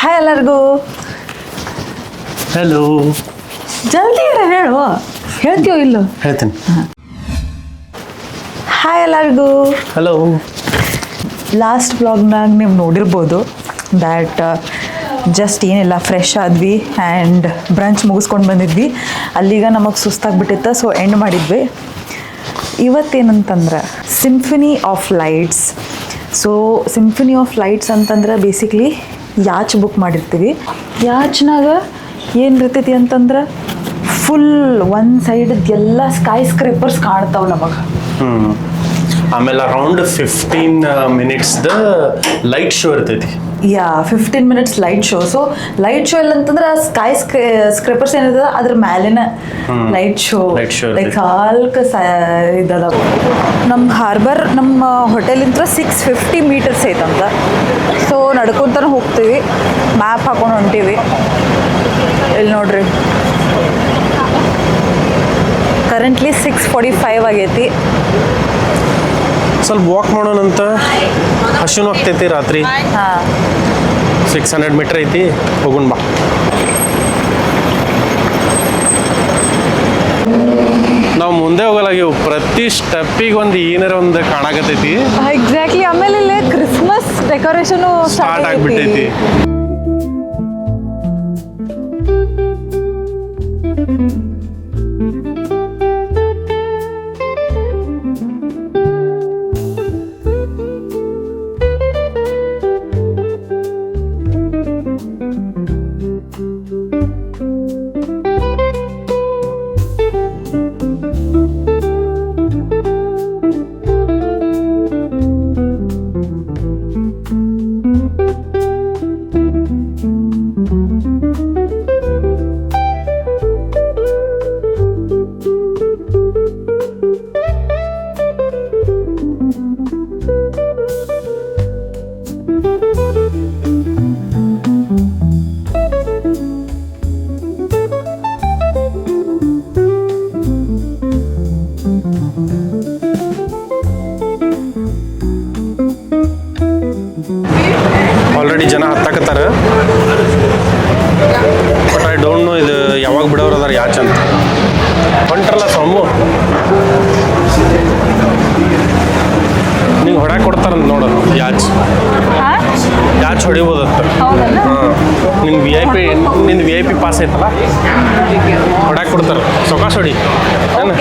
Hi ಎಲ್ಲರಿಗೂ. Hello. ಜಲ್ದಿ ಹೇಳು, ಹೇಳ್ತೀವೋ ಇಲ್ಲೋ? ಹೇಳ್ತೀನಿ. ಹಾಯ್ ಎಲ್ಲರಿಗೂ. ಹಲೋ. ಲಾಸ್ಟ್ ಬ್ಲಾಗ್ನಾಗ ನೀವು ನೋಡಿರ್ಬೋದು ದ್ಯಾಟ್ ಜಸ್ಟ್ ಏನಿಲ್ಲ, ಫ್ರೆಶ್ ಆದ್ವಿ ಆ್ಯಂಡ್ ಬ್ರಂಚ್ ಮುಗಿಸ್ಕೊಂಡು ಬಂದಿದ್ವಿ. ಅಲ್ಲಿಗ ನಮಗೆ ಸುಸ್ತಾಗ್ಬಿಟ್ಟಿತ್ತು, ಸೊ ಎಂಡ್ ಮಾಡಿದ್ವಿ. ಇವತ್ತೇನಂತಂದ್ರೆ symphony of lights. So symphony of lights ಅಂತಂದ್ರೆ ಬೇಸಿಕ್ಲಿ ಯಾಚ್ ಬುಕ್ ಮಾಡಿರ್ತೀವಿ. ಯಾಚ್ನಾಗ ಏನು ಇರ್ತೈತಿ ಅಂತಂದ್ರೆ ಫುಲ್ ಒನ್ ಸೈಡ್ ಎಲ್ಲ ಸ್ಕೈ ಸ್ಕ್ರೇಪರ್ಸ್ ಕಾಣ್ತಾವೆ ನಮಗೆ. ಆಮೇಲೆ ಅರೌಂಡ್ 15 ಮಿನಿಟ್ಸ್ದ ಲೈಟ್ ಶೋ ಇರ್ತೈತಿ. 15 minutes light show. So light show ಇಲ್ಲ ಅಂತಂದ್ರೆ ಸ್ಕೈ ಸ್ಕ್ರೇಪರ್ಸ್ ಏನಿದೆ ಅದ್ರ ಮೇಲಿನ ಲೈಟ್ ಶೋ ಲೈಕ್ ಸಾಲ್ಕ ಇದದ. ನಮ್ಮ ಹಾರ್ಬರ್ ನಮ್ಮ ಹೋಟೆಲಿಂದ 650 ಮೀಟರ್ಸ್ ಐತಂತ. ಸೊ ನಡ್ಕೊಂತಾನೆ ಹೋಗ್ತೀವಿ, ಮ್ಯಾಪ್ ಹಾಕೊಂಡು ಹೊಂಟೀವಿ. ಇಲ್ಲಿ ನೋಡ್ರಿ, ಕರೆಂಟ್ಲಿ 6:45 ಆಗೈತಿ. ಸ್ವಲ್ಪ ವಾಕ್ ಮಾಡೋಣಂತ, ಹಸಿನು ಆಗ್ತೈತಿ ರಾತ್ರಿ. 600 ಮೀಟರ್ ಐತಿ, ಹೋಗೋಣ ಬಾ. ನಾವು ಮುಂದೆ ಹೋಗಲಾಗಿವು, ಪ್ರತಿ ಸ್ಟೆಪ್ಪಿಗೆ ಒಂದು ಏನಾರ ಒಂದು ಕಾಣಾಕತ್ತೈತಿ. ಎಕ್ಸಾಕ್ಟ್ಲಿ. ಆಮೇಲೆ ಇಲ್ಲೇ ಕ್ರಿಸ್ಮಸ್ ಡೆಕೋರೇಷನ್ ಸ್ಟಾರ್ಟ್ ಆಗ್ಬಿಟ್ಟೈತಿ. ಆಲ್ರೆಡಿ ಜನ ಹತ್ತಾಕತ್ತಾರ, ಬಟ್ ಐ ಡೋಂಟ್ ನೋ ಇದು ಯಾವಾಗ ಬಿಡೋರು ಅದಾರ ಯಾಚ್ ಅಂತ. ಹೊಂಟ್ರಲ್ಲ ಸೊಮ್ಮು, ನಿಂಗೆ ಹೊಡ್ಯಾಕೆ ಕೊಡ್ತಾರಂತ ನೋಡು. ಯಾಚ್ ಹೊಡಿಬೋದತ್ತ. ನಿನ್ನ ವಿ ಐ ಪಿ ಪಾಸ್ ಐತಲ್ಲ, ಹೊಡ್ಯಾಕೆ ಕೊಡ್ತಾರೆ. ಸೊಕಾಸ್ ಹೊಡಿ ಏನು.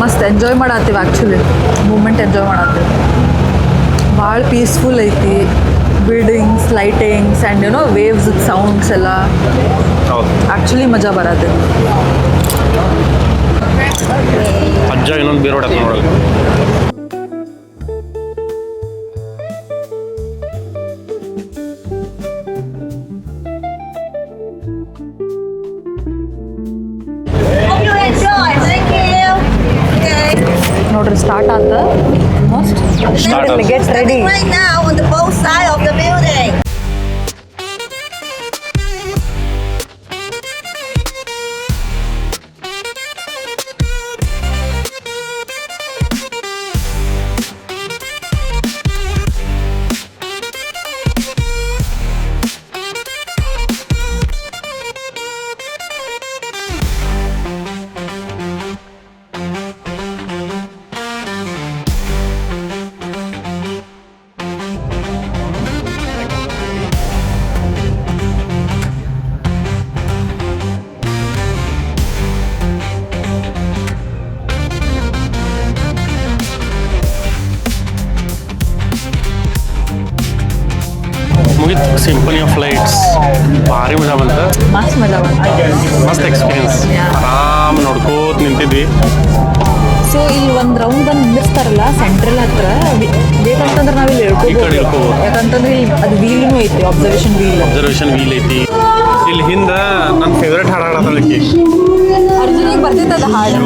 ಮಸ್ತ್ ಎಂಜಾಯ್ ಮಾಡತ್ತೀವಿ. ಆ್ಯಕ್ಚುಲಿ ಮೂಮೆಂಟ್ ಎಂಜಾಯ್ ಮಾಡತ್ತೀವಿ. ಭಾಳ ಪೀಸ್ಫುಲ್ ಐತಿ. Buildings, lightings and you know waves sounds ಎಲ್ಲ ಆ್ಯಕ್ಚುಲಿ ಮಜಾ ಬರತ್ತೆ. ಅಜ್ಜ ಇನ್ನೊಂದು ಬೇರೆ ಹೊಡಕ್ಕೆ ನೋಡಲ್ಲ. ನೋಡ್ರಿ, ಸ್ಟಾರ್ಟ್ ಆತ. Get ready. Right now on the both side of the building. Symphony of lights ಭಾರಿ ಮಜಾ ಬಂತ. ಮಸ್ತ್ ಮಜಾ ಬಂತು. ಮಸ್ತ್ ಎಕ್ಸ್ಪೀರಿಯನ್ಸ್. ಆರಾಮ್ ನೋಡ್ಕೋತ ನಿಂತಿದ್ವಿ. ಸೊ ಇಲ್ಲಿ ಒಂದು ರೌಂಡ್ ಬಂದು ನಿಲ್ಲಿಸ್ತಾರಲ್ಲ ಸೆಂಟ್ರಲ್ ಹತ್ರ, ಬೇಕಂತಂದ್ರೆ ನಾವು ಇಲ್ಲಿ ಈ ಕಡೆ ಇಳ್ಕೋಬೋದು. ಯಾಕಂತಂದ್ರೆ ಇಲ್ಲಿ ಅದು ವೀಲ್ನು ಐತಿ, ಅಬ್ಸರ್ವೇಷನ್ ವೀಲ್ ಐತಿ. ಇಲ್ಲಿ ಹಿಂದೆ ನನ್ನ ಫೇವ್ರೇಟ್ ಹಾಡು ಹಾಡೋದಕ್ಕೆ ಅರ್ಜುನಿಗೆ ಬರ್ತಿತ್ತದ ಹಾಡು.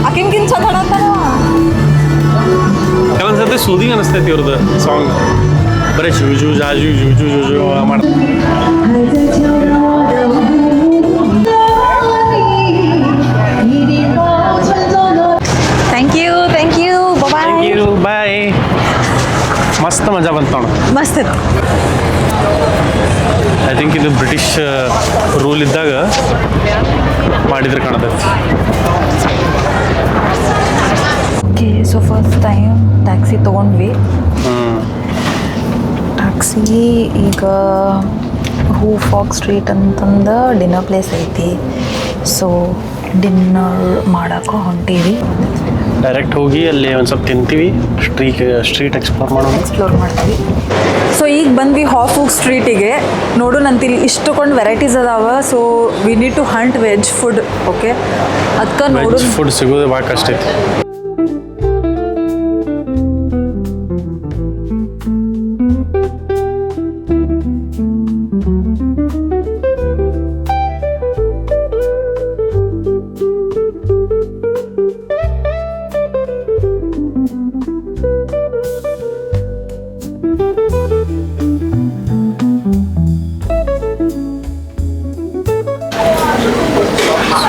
ಆಕಿನ್ಕಿನ್ ಚಂದ ಹಾಡತ್ತಾನ. ಕೆಲವೊಂದ್ಸತಿ ಸೂದಿಂಗ್ ಅನಿಸ್ತೈತಿ ಇವ್ರದ್ದು ಸಾಂಗ್. ಬರೀ ಜೂಜು ಜಾಜು ಜೂಜು ಜೂಜು ಮಾಡ್ತಾರೆ. Thank you bye. ಮಸ್ತ್ ಮಜಾ ಬಂತು ನೋಡು. ಮಸ್ತ್ ಇತ್ತು. ಐ ಥಿಂಕ್ ಇದು ಬ್ರಿಟಿಷ್ ರೂಲ್ ಇದ್ದಾಗ ಮಾಡಿದ್ರೆ ಕಾಣತೈತಿ. Okay, so first time taxi ತೊಗೊಂಡ್ವಿ. ಟ್ಯಾಕ್ಸಿ ಈಗ ಫಾಗ್ ಸ್ಟ್ರೀಟ್ ಅಂತಂದು ಡಿನ್ನರ್ ಪ್ಲೇಸ್ ಐತಿ. ಸೊ ಡಿನ್ನರ್ ಮಾಡೋಕೆ ಹೊಂಟೀವಿ. ಡೈರೆಕ್ಟ್ ಹೋಗಿ ಅಲ್ಲಿ ಒಂದು ಸ್ವಲ್ಪ ತಿಂತೀವಿ, ಸ್ಟ್ರೀಟ್ ಎಕ್ಸ್ಪ್ಲೋರ್ ಮಾಡ್ತೀವಿ. ಸೊ ಈಗ ಬಂದ್ವಿ ಫಾಗ್ ಸ್ಟ್ರೀಟಿಗೆ. ನೋಡು ನಂತಿಲ್ಲಿ ಇಷ್ಟೊಂದು ವೆರೈಟೀಸ್ ಅದಾವ. So we need to hunt veg food. Okay, ಅದಕ್ಕೆ ನೋಡು ಫುಡ್ ಸಿಗೋದು ಭಾಳ ಕಷ್ಟ ಐತಿ.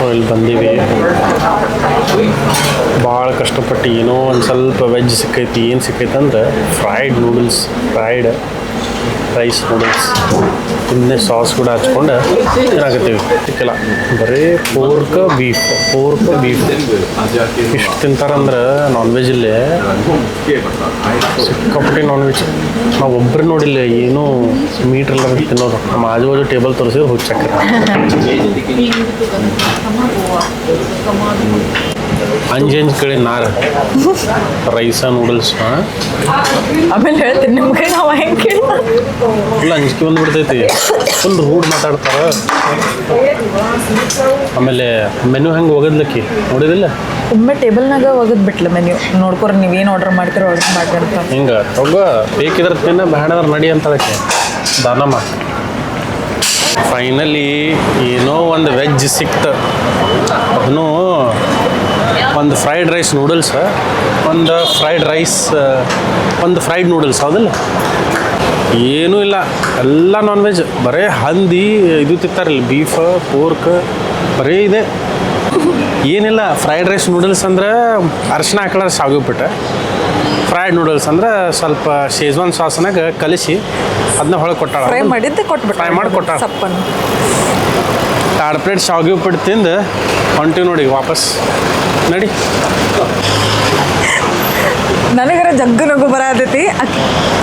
ಸೊ ಇಲ್ಲಿ ಬಂದೀವಿ. ಭಾಳ ಕಷ್ಟಪಟ್ಟು ಏನೋ ಒಂದು ಸ್ವಲ್ಪ ವೆಜ್ ಸಿಕ್ಕೈತಿ. ಏನು ಸಿಕ್ಕೈತೆ ಅಂದ್ರೆ fried noodles, fried rice noodles. ಇನ್ನೇ ಸಾಸ್ ಕೂಡ ಹಚ್ಕೊಂಡು ಏನಾಗತ್ತೀವಿ ಸಿಕ್ಕಿಲ್ಲ. ಬರೀ ಪೋರ್ಕ್ ಬೀಫ್ ಇಷ್ಟು ತಿಂತಾರಂದ್ರೆ ನಾನ್ ವೆಜ್ಜಲ್ಲೇ ಸಿಕ್ಕಾಪಟ್ಟೆ ನಾನ್ ವೆಜ್. ನಾವು ಒಬ್ಬರು ನೋಡಿಲ್ಲ ಏನೂ ಮೀಟ್ರೆಲ್ಲ ತಿನ್ನೋದು. ನಮ್ಮ ಆಜು ಬಾಜು ಟೇಬಲ್ ತೋರಿಸಿದ್ರೆ ಹುಚ್ಚಾಕ್ತಾರೆ. ಅಂಜಂಜ್ ಕಡೆ ನಾರ ರೈಸ ನೂಡಲ್ಸ್. ಆಮೇಲೆ ಹೇಳ್ತೀನಿ ನಿಮ್ಗೆ ನಾವು ಹೆಂಗೆ ಫುಲ್ ಅಂಜಿಕೆ ಬಂದ್ಬಿಡ್ತೈತಿ. ಫುಲ್ ರೂಡ್ ಮಾತಾಡ್ತಾರೆ. ಆಮೇಲೆ ಮೆನು ಹೆಂಗೆ ಒಗದ್ಲಕ್ಕಿ ನೋಡಿದಿಲ್ಲ. ಒಮ್ಮೆ ಟೇಬಲ್ನಾಗ ಒಗದ್ ಬಿಟ್ಲ ಮೆನ್ಯೂ ನೋಡ್ಕೊರಿ, ನೀವೇನು ಆರ್ಡರ್ ಮಾಡ್ತೀರೋ ಆರ್ಡರ್ ಮಾಡಿ ಅಂತ. ಹಿಂಗೆ ಹೋಗ ಬೇಕಿದ್ರೆ ತಿನ್ನ ಬೇಡದ್ರ ನಡಿ ಅಂತ ಅದಕ್ಕೆ ದಾನಮ್ಮ. ಫೈನಲಿ ಏನೋ ಒಂದು ವೆಜ್ ಸಿಕ್ತು. ಅದನ್ನು ಒಂದು ಫ್ರೈಡ್ ರೈಸ್ ನೂಡಲ್ಸ್, ಒಂದು ಫ್ರೈಡ್ ನೂಡಲ್ಸ್. ಹೌದಲ್ಲ, ಏನೂ ಇಲ್ಲ, ಎಲ್ಲ ನಾನ್ ವೆಜ್. ಬರೀ ಹಂದಿ ಇದು ತಿಂತಾರಲ್ಲ, ಬೀಫ್ ಪೋರ್ಕ್, ಬರೀ ಇದೆ. ಏನಿಲ್ಲ, ಫ್ರೈಡ್ ರೈಸ್ ನೂಡಲ್ಸ್ ಅಂದ್ರೆ ಅರಿಶಿನ ಹಾಕಲಾರ ಶಾವಿಗೆ ಉಪ್ಪಿಟ್ಟು. ಫ್ರೈಡ್ ನೂಡಲ್ಸ್ ಅಂದ್ರೆ ಸ್ವಲ್ಪ ಶೇಜ್ವಾನ್ ಸಾಸ್ನಾಗ ಕಲಿಸಿ ಅದನ್ನ ಹೊಳಗೆ ಕೊಟ್ಟಾಳ. ಫ್ರೈ ಮಾಡಿದ್ದು ಕೊಟ್ಬಿಟ್ಟು ಫ್ರೈ ಮಾಡಿ ಕೊಟ್ಟಾಳ. ಸಪ್ಪನ್ನು 2 ಪ್ಲೇಟ್ ಶಾವಿಗೆ ಉಪ್ಪಿಟ್ಟು ತಿಂದು ಹೊಂಟಿವಿ ನೋಡಿ ವಾಪಸ್. ನಡಿ. ನನಗರ ಜಗ್ಗು ನಗು ಬರತೈತಿ.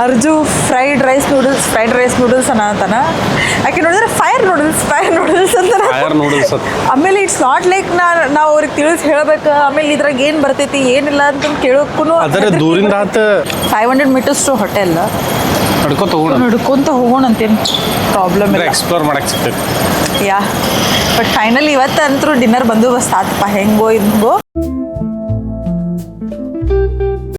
Arzoo fried rice noodles ಅನ್ನತಾನ. ಆಕೆ ನೋಡಿದ್ರೆ ಫೈರ್ ನೂಡಲ್ಸ್ ಅಂತ. ಆಮೇಲೆ ಇಟ್ಸ್ ನಾಟ್ ಲೈಕ್ ನಾವು ಅವ್ರಿಗೆ ತಿಳಿಸಿ ಹೇಳ್ಬೇಕು. ಆಮೇಲೆ ಇದ್ರಾಗ ಏನು ಬರ್ತೈತಿ ಏನಿಲ್ಲ ಅಂತ ಕೇಳೋಕ್ಕೂ ಅದರ ದೂರಿಂದ 500 ಮೀಟರ್ಸ್ ಟು ಹೋಟೆಲ್ ನಡ್ಕೊಂತ ಹೋಗೋಣ ಅಂತೇನು ಪ್ರಾಬ್ಲಮ್ ಇಲ್ಲ. ಎಕ್ಸ್ಪ್ಲೋರ್ ಮಾಡಕ್ಕೆ ಸಿಗ್ತೈತಿ. ಯಾ, ಬಟ್ ಫೈನಲಿ ಇವತ್ತಂತರೂ ಡಿನ್ನರ್ ಬಂದೋಬಸ್ತ್ ಆತಪ್ಪ. ಹೆಂಗೋ